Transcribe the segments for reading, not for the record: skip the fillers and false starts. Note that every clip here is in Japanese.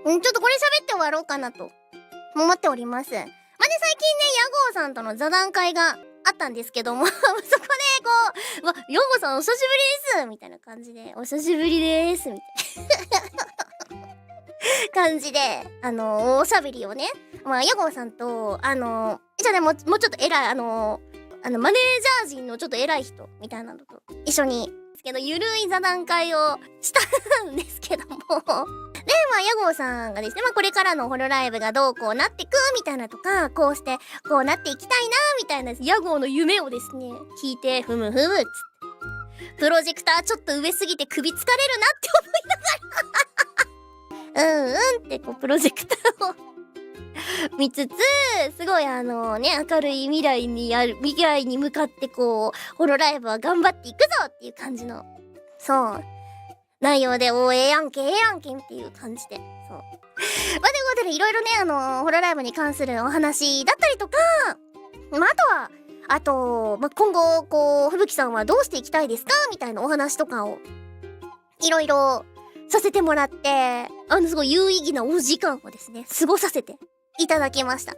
ちょっとこれ喋って終わろうかなと思っております。最近ね、屋号さんとの座談会があったんですけどもそこで屋号さんお久しぶりですみたいな感じで、お久しぶりですみたいな感じで、おしゃべりをね、屋号さんと、じゃあね、もうちょっと偉い、マネージャー陣のちょっと偉い人みたいなのと一緒に、ですけど、ゆるい座談会をしたんですけどもで、屋号さんがですね、これからのホロライブがどうこうなってくみたいなとか、こうしてこうなっていきたいなみたいな屋号の夢をですね、聞いて、ふむふむっつって、プロジェクターちょっと上すぎて首疲れるなって思いながらってこうプロジェクターを見つつ、すごい明るい未来に向かってこうホロライブは頑張っていくぞっていう感じの、そう内容で、ええやんけっていう感じで、そうということでいろいろね、ホロライブに関するお話だったりとか、あと今後こう吹雪さんはどうしていきたいですかみたいなお話とかをいろいろさせてもらって、すごい有意義なお時間をですね過ごさせていただきました。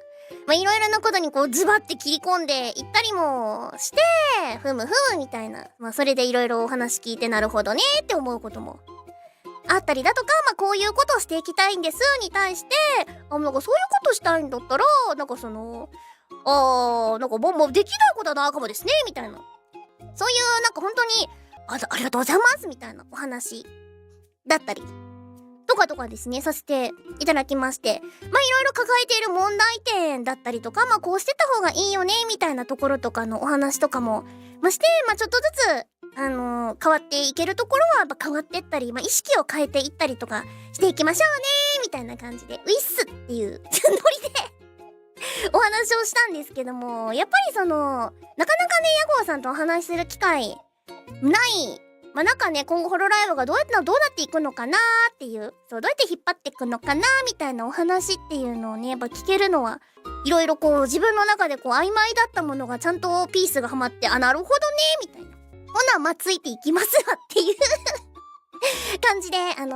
いろいろなことにこうズバって切り込んでいったりもして、ふむみたいな、それでいろいろお話聞いて、なるほどねって思うこともあったりだとか、こういうことをしていきたいんですに対して、そういうことしたいんだったら、できないことはないかもですねみたいな、そういう本当にありがとうございますみたいなお話だったりとかですね、させていただきまして、いろいろ抱えている問題点だったりとか、こうしてた方がいいよねみたいなところとかのお話とかもして、ちょっとずつ変わっていけるところは変わってったり、意識を変えていったりとかしていきましょうねみたいな感じで、ウィッスっていうノリでお話をしたんですけども、やっぱりなかなかね、屋号さんとお話しする機会ない、今後ホロライブがどうなっていくのかなっていう、どうやって引っ張っていくのかなみたいなお話っていうのをね、聞けるのはいろいろこう自分の中でこう曖昧だったものがちゃんとピースがはまって、なるほどねみたいな、ほなついていきますわっていう感じで、改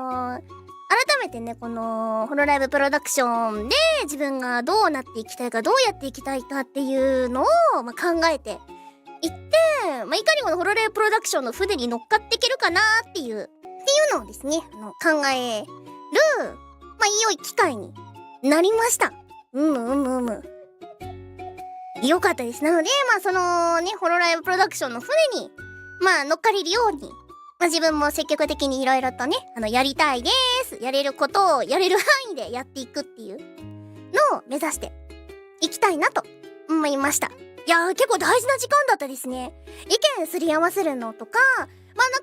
めてね、このホロライブプロダクションで自分がどうなっていきたいか、どうやっていきたいかっていうのを考えていって、いかにこのホロライブプロダクションの船に乗っかっていけるかなっていうのをですね、考える良い機会になりました。よかったです。なのでホロライブプロダクションの船に乗っかれるように、自分も積極的にいろいろとね、やりたいです。やれることをやれる範囲でやっていくっていうのを目指していきたいなと思いました。いやー、結構大事な時間だったですね。意見すり合わせるのとか、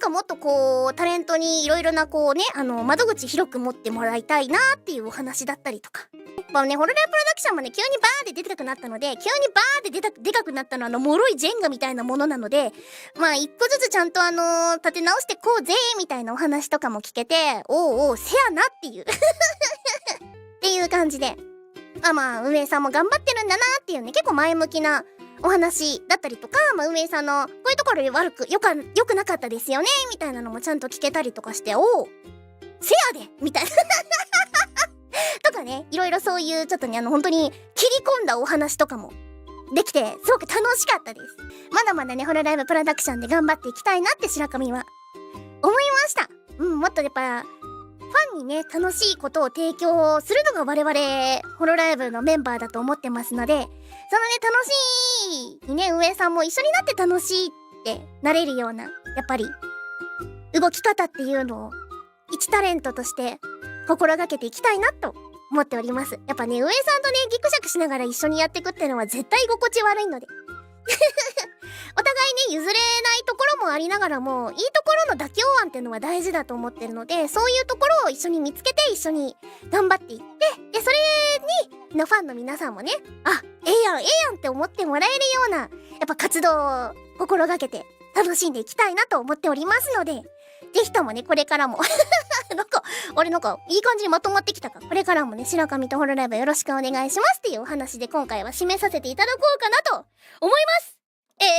もっとこうタレントにいろいろなこうね、窓口広く持ってもらいたいなっていうお話だったりとか、ホロライブプロダクションもね、急にバーンって出てかくなったので、急にバーンってでかくなったのは脆いジェンガみたいなものなので、一個ずつちゃんと立て直してこうぜみたいなお話とかも聞けて、おうせやなっていうっていう感じで、運営さんも頑張ってるんだなっていうね、結構前向きなお話だったりとか、運営さんのこういうところでよくなかったですよねみたいなのもちゃんと聞けたりとかして、せやでみたいなとかね、いろいろそういうちょっとね、本当に切り込んだお話とかもできて、すごく楽しかったです。まだまだね、ホロライブプロダクションで頑張っていきたいなって白神は思いました。もっとやっぱファンにね、楽しいことを提供するのが我々ホロライブのメンバーだと思ってますので、楽しいにね、運営さんも一緒になって楽しいってなれるような、やっぱり動き方っていうのを一タレントとして心がけていきたいなと思っております。やっぱね、運営さんとね、ギクシャクしながら一緒にやっていくっていうのは絶対居心地悪いのでお互いね、譲れないところもありながらも、いいところの妥協案っていうのは大事だと思ってるので、そういうところを一緒に見つけて一緒に頑張っていって、でそれにファンの皆さんもね、ええやんって思ってもらえるようなやっぱ活動を心がけて楽しんでいきたいなと思っておりますので、ぜひともね、これからも俺いい感じにまとまってきたか。これからもね、白神とホロライブよろしくお願いしますっていうお話で今回は締めさせていただこうかなと思います。話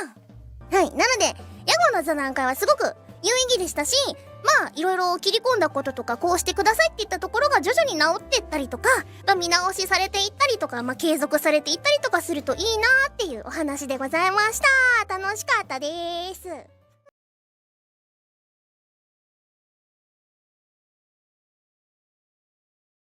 やん。はい、なので屋号の座談会はすごく有意義でしたし、まあいろいろ切り込んだこととかこうしてくださいって言ったところが徐々に治ってったりとか、見直しされていったりとか、継続されていったりとかするといいなっていうお話でございました。楽しかったです。